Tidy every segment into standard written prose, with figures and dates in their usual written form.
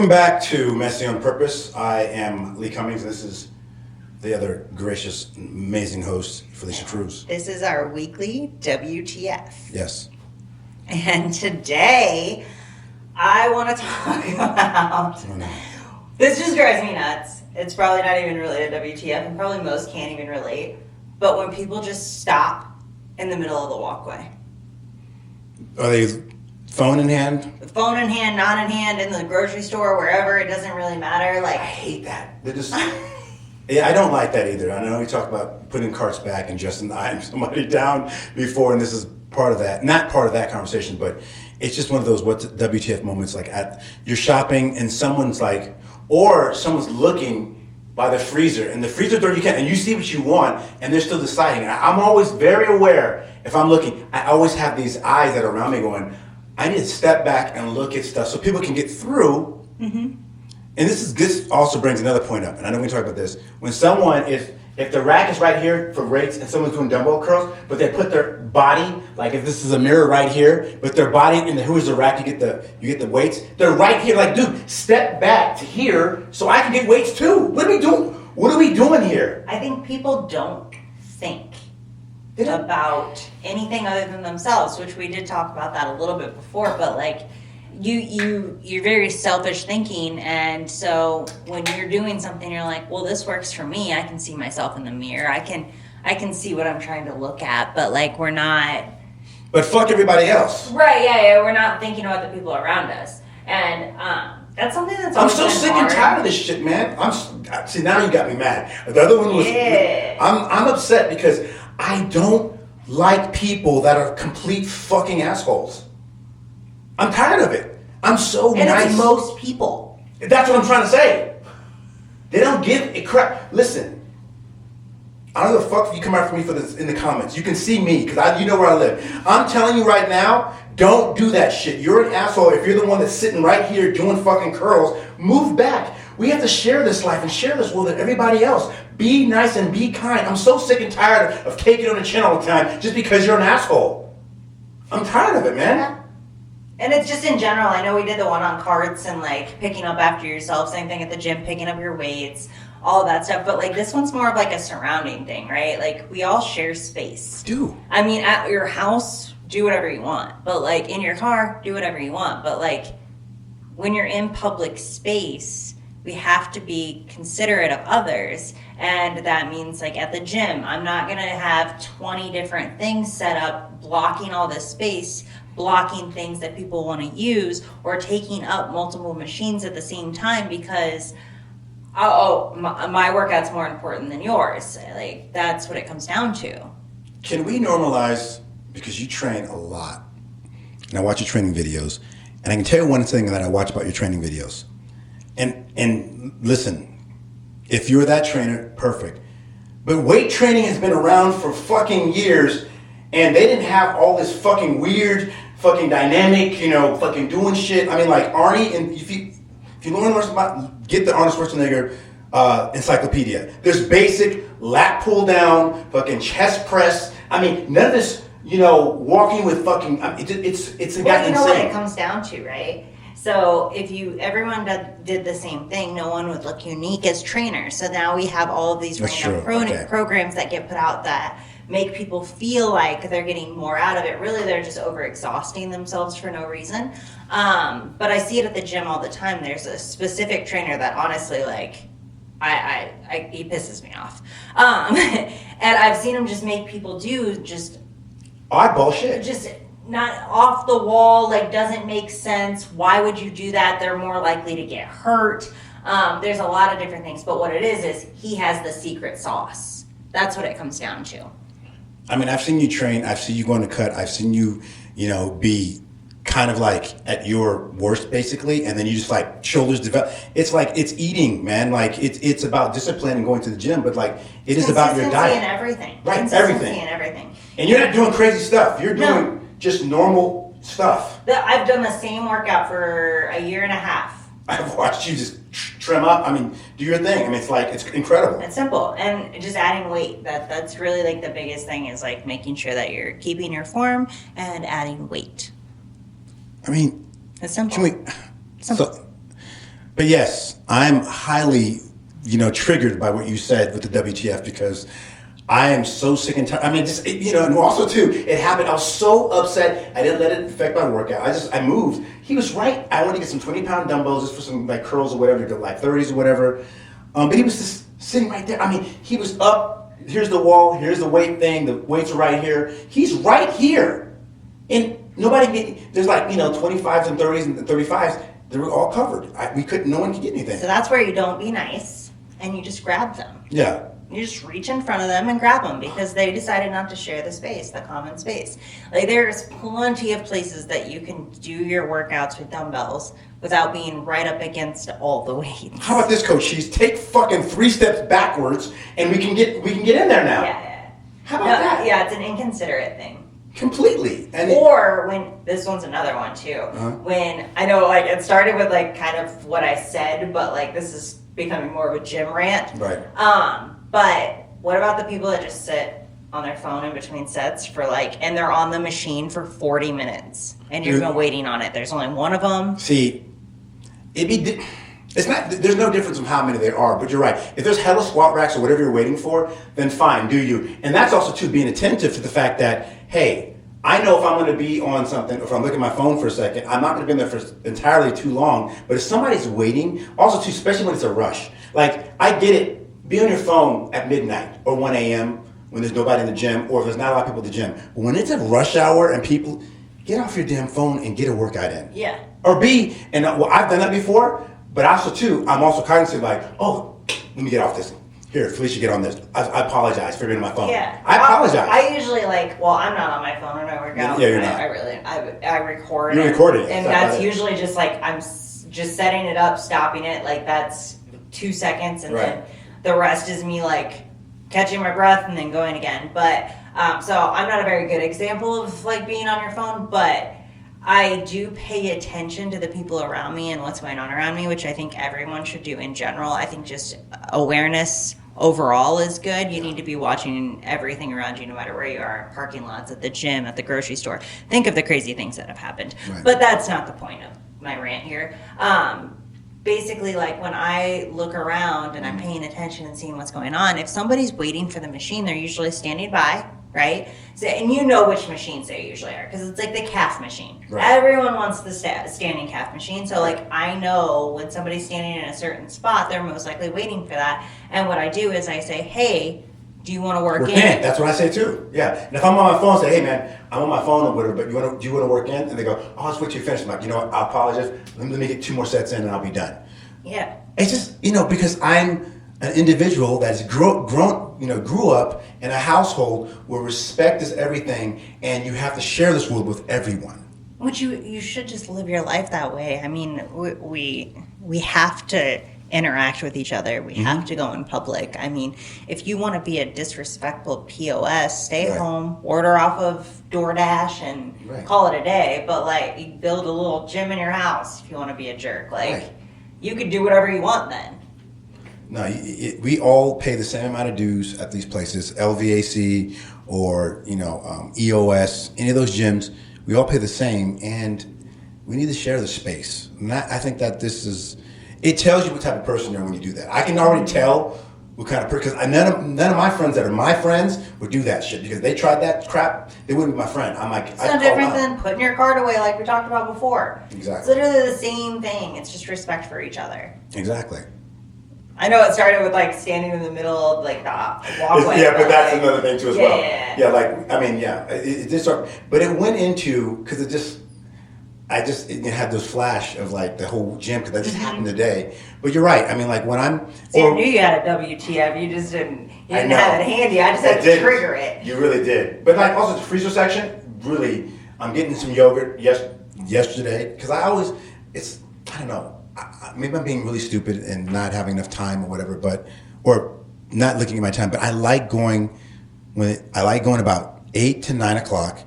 Welcome back to Messy on Purpose. I am Lee Cummings. This is the other gracious, amazing host, Fylisha Cruz. This is our weekly WTF. Yes. And today, I want to talk about... Oh, no. This just drives me nuts. It's probably not even related to WTF, and probably most can't even relate. But when people just stop in the middle of the walkway. Are they phone in hand? With phone in hand, not in hand, in the grocery store, wherever, it doesn't really matter. Like, I hate that. They're just... Yeah, I don't like that either. I know we talk about putting carts back and just eyeing somebody down before, and this is part of that. Not part of that conversation, but it's just one of those WTF moments, like you're shopping and someone's like, or someone's looking by the freezer, and the freezer door and you see what you want, and they're still deciding. And I'm always very aware, if I'm looking, I always have these eyes that are around me going, I need to step back and look at stuff so people can get through. Mm-hmm. And this also brings another point up, and I know we talk about this. When someone, if the rack is right here for weights and someone's doing dumbbell curls, but they put their body, like if this is a mirror right here, but their body, and who's the rack, you get the weights, they're right here, like, dude, step back to here so I can get weights too. What are we doing? What are we doing here? I think people don't think about anything other than themselves, which we did talk about that a little bit before, but like, you're very selfish thinking, and so when you're doing something, you're like, well, this works for me. I can see myself in the mirror. I can see what I'm trying to look at, but like, we're not. But fuck everybody else. Right? Yeah. We're not thinking about the people around us, and that's something that's. I'm so sick and tired of this shit, man. See, now you got me mad. The other one was. Yeah. I'm upset because I don't like people that are complete fucking assholes. I'm tired of it. I'm so and nice. It's most people. That's what I'm trying to say. They don't give a crap. Listen, I don't give a fuck if you come after me for this in the comments. You can see me because you know where I live. I'm telling you right now, don't do that shit. You're an asshole if you're the one that's sitting right here doing fucking curls. Move back. We have to share this life and share this world with everybody else. Be nice and be kind. I'm so sick and tired of taking on the chin all the time just because you're an asshole. I'm tired of it, man. Yeah. And it's just in general. I know we did the one on carts and like picking up after yourself, same thing at the gym, picking up your weights, all of that stuff. But like this one's more of like a surrounding thing, right? Like we all share space. Do. I mean, at your house, do whatever you want. But like in your car, do whatever you want. But like when you're in public space, we have to be considerate of others. And that means like at the gym, I'm not going to have 20 different things set up blocking all this space, blocking things that people want to use, or taking up multiple machines at the same time because my workout's more important than yours. Like that's what it comes down to. Can we normalize, because you train a lot and I watch your training videos, and I can tell you one thing that I watch about your training videos, and listen, if you're that trainer, perfect, but weight training has been around for fucking years, and they didn't have all this fucking weird, fucking dynamic, fucking doing shit. I mean, like Arnie, and if you learn about, get the Arnold Schwarzenegger encyclopedia. There's basic lat pull down, fucking chest press. I mean, none of this, walking with fucking. It's a gotten insane. What it comes down to, right? So if everyone did the same thing, no one would look unique as trainers. So now we have all of these random programs that get put out that make people feel like they're getting more out of it. Really, they're just overexhausting themselves for no reason. But I see it at the gym all the time. There's a specific trainer that honestly, like, he pisses me off. And I've seen him just make people do just oddball shit. Just not off the wall, like doesn't make sense. Why would you do that? They're more likely to get hurt. There's a lot of different things, but what it is he has the secret sauce. That's what it comes down to. I mean, I've seen you train. I've seen you go on the cut. I've seen you, be kind of like at your worst, basically, and then you just like shoulders develop. It's like it's eating, man. Like it's about discipline and going to the gym, but like it is about your diet and everything. Right, everything. And you're not doing crazy stuff. You're doing just normal stuff. I've done the same workout for a year and a half. I've watched you just trim up. I mean, do your thing. I mean, it's incredible. It's simple. And just adding weight. That's really like the biggest thing is like making sure that you're keeping your form and adding weight. I mean, it's simple. So But yes, I'm highly, triggered by what you said with the WTF because I am so sick and tired. I mean, just, and also too, it happened. I was so upset. I didn't let it affect my workout. I moved. He was right. I wanted to get some 20-pound dumbbells just for some like curls or whatever, like 30s or whatever. But he was just sitting right there. I mean, he was up. Here's the wall. Here's the weight thing. The weights are right here. He's right here. And there's like, 25s and 30s and 35s. They were all covered. No one could get anything. So that's where you don't be nice and you just grab them. Yeah. You just reach in front of them and grab them because they decided not to share the space, the common space. Like there's plenty of places that you can do your workouts with dumbbells without being right up against all the weights. How about this, Coach Cheese? Take fucking 3 steps backwards and we can get in there now. Yeah. How about that? Yeah, it's an inconsiderate thing. Completely. Or when, this one's another one too, when, I know like it started with like kind of what I said, but like this is becoming more of a gym rant. Right. But what about the people that just sit on their phone in between sets for and they're on the machine for 40 minutes and you've been waiting on it. There's only one of them. See, there's no difference in how many there are, but you're right. If there's hella squat racks or whatever you're waiting for, then fine, do you. And that's also too being attentive to the fact that, hey, I know if I'm going to be on something, if I'm looking at my phone for a second, I'm not going to be in there for entirely too long. But if somebody's waiting, also too, especially when it's a rush, like I get it. Be on your phone at midnight or 1 a.m. when there's nobody in the gym or if there's not a lot of people at the gym. But when it's a rush hour and people, get off your damn phone and get a workout in. Yeah. Or I've done that before, but also too, I'm also cognizant like, oh, let me get off this. Here, Fylisha, get on this. I apologize for being on my phone. Yeah. I apologize. I usually I'm not on my phone when I work out. Yeah, you're not. I record. You're recording it. And that's usually just I'm just setting it up, stopping it. Like that's 2 seconds and then the rest is me catching my breath and then going again. But so I'm not a very good example of being on your phone, but I do pay attention to the people around me and what's going on around me, which I think everyone should do in general. I think just awareness overall is good. You need to be watching everything around you, no matter where you are, parking lots, at the gym, at the grocery store. Think of the crazy things that have happened. Right. But that's not the point of my rant here. Basically, when I look around and I'm paying attention and seeing what's going on, if somebody's waiting for the machine, they're usually standing by, right? So, and you know which machines they usually are, because it's like the calf machine. Right. Everyone wants the standing calf machine. So, I know when somebody's standing in a certain spot, they're most likely waiting for that. And what I do is I say, hey, do you want to work in? That's what I say too. Yeah. And if I'm on my phone, I say, hey man, I'm on my phone or whatever, but do you want to work in? And they go, oh, let's wait till you finish. I'm like, you know what? I apologize. Let me get 2 more sets in and I'll be done. Yeah. It's just, because I'm an individual that's grew up in a household where respect is everything and you have to share this world with everyone. Which you should just live your life that way. I mean, we have to interact with each other. We have to go in public. I mean, if you want to be a disrespectful POS, stay home, order off of DoorDash and call it a day. But you build a little gym in your house if you want to be a jerk. You could do whatever you want then. No, we all pay the same amount of dues at these places, LVAC or EOS, any of those gyms. We all pay the same, and we need to share the space. And I think that it tells you what type of person you're when you do that. I can already tell what kind of person, because none of my friends that are my friends would do that shit, because they tried that crap, they wouldn't be my friend. I'm like, it's no different than putting your card away like we talked about before. Exactly. It's literally the same thing. It's just respect for each other. Exactly. I know it started with standing in the middle of the walkway. Yeah, but that's another thing too as well. Yeah. It did start, but it went into, because it had those flash of the whole gym, because that just happened today. But you're right. I mean, when I'm... See, I knew you had a WTF. You just didn't have it handy. I just had to trigger it. You really did. But also the freezer section, really, I'm getting some yogurt yesterday, because I don't know. Maybe I'm being really stupid and not having enough time or whatever, or not looking at my time. But I like going about 8 to 9 o'clock.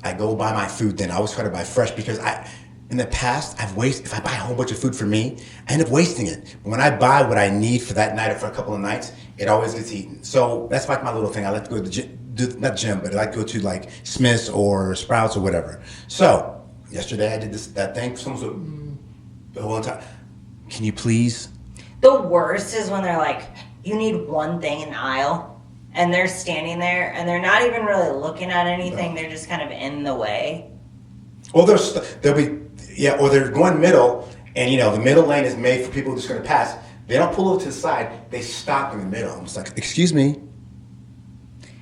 I go buy my food then. I always try to buy fresh, because in the past, if I buy a whole bunch of food for me, I end up wasting it. But when I buy what I need for that night or for a couple of nights, it always gets eaten. So that's my little thing. I like to go to the gym, not gym, but I like to go to Smith's or Sprouts or whatever. So yesterday I did that thing. Someone said, the whole time. Can you please? The worst is when they're like, you need one thing in the aisle, and they're standing there, and they're not even really looking at anything. No. They're just kind of in the way. Or they'll be, or they're going middle, and the middle lane is made for people who are just going to pass. They don't pull over to the side. They stop in the middle. I'm just like, excuse me.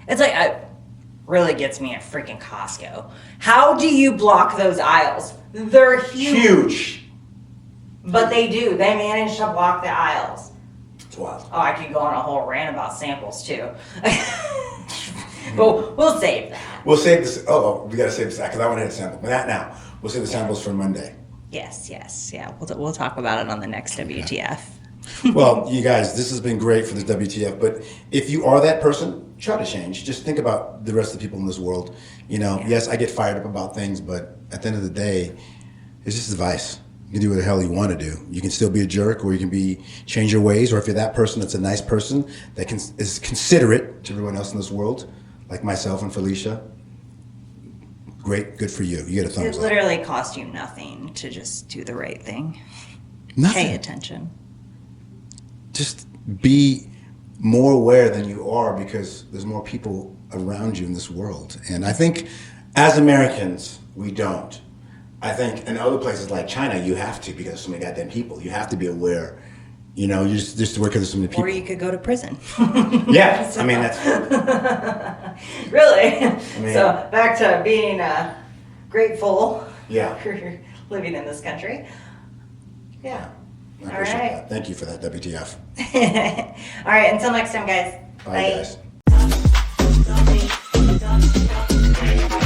It's like, it really gets me at freaking Costco. How do you block those aisles? They're huge. But they do. They manage to block the aisles. It's wild. Oh, I could go on a whole rant about samples too. But we'll save that. We'll save this. Oh, we got to save this because I want to hit a sample. But not now. We'll save the samples for Monday. Yes. Yeah. We'll talk about it on the next WTF. Okay. Well, you guys, this has been great for this WTF. But if you are that person, try to change. Just think about the rest of the people in this world. Yes, I get fired up about things, but at the end of the day, it's just advice. You can do what the hell you want to do. You can still be a jerk, or you can change your ways. Or if you're that person that's a nice person that is considerate to everyone else in this world, like myself and Fylisha, great, good for you. You get a thumbs up. It literally costs you nothing to just do the right thing. Nothing. Pay attention. Just be more aware than you are, because there's more people around you in this world. And I think as Americans, we don't. I think in other places like China, you have to, because there's so many goddamn people. You have to be aware. You just work with so many people. Or you could go to prison. Yeah, so. I mean, that's... Really? So back to being grateful for living in this country. Yeah. I appreciate that. Thank you for that, WTF. All right, until next time, guys. Bye. Guys.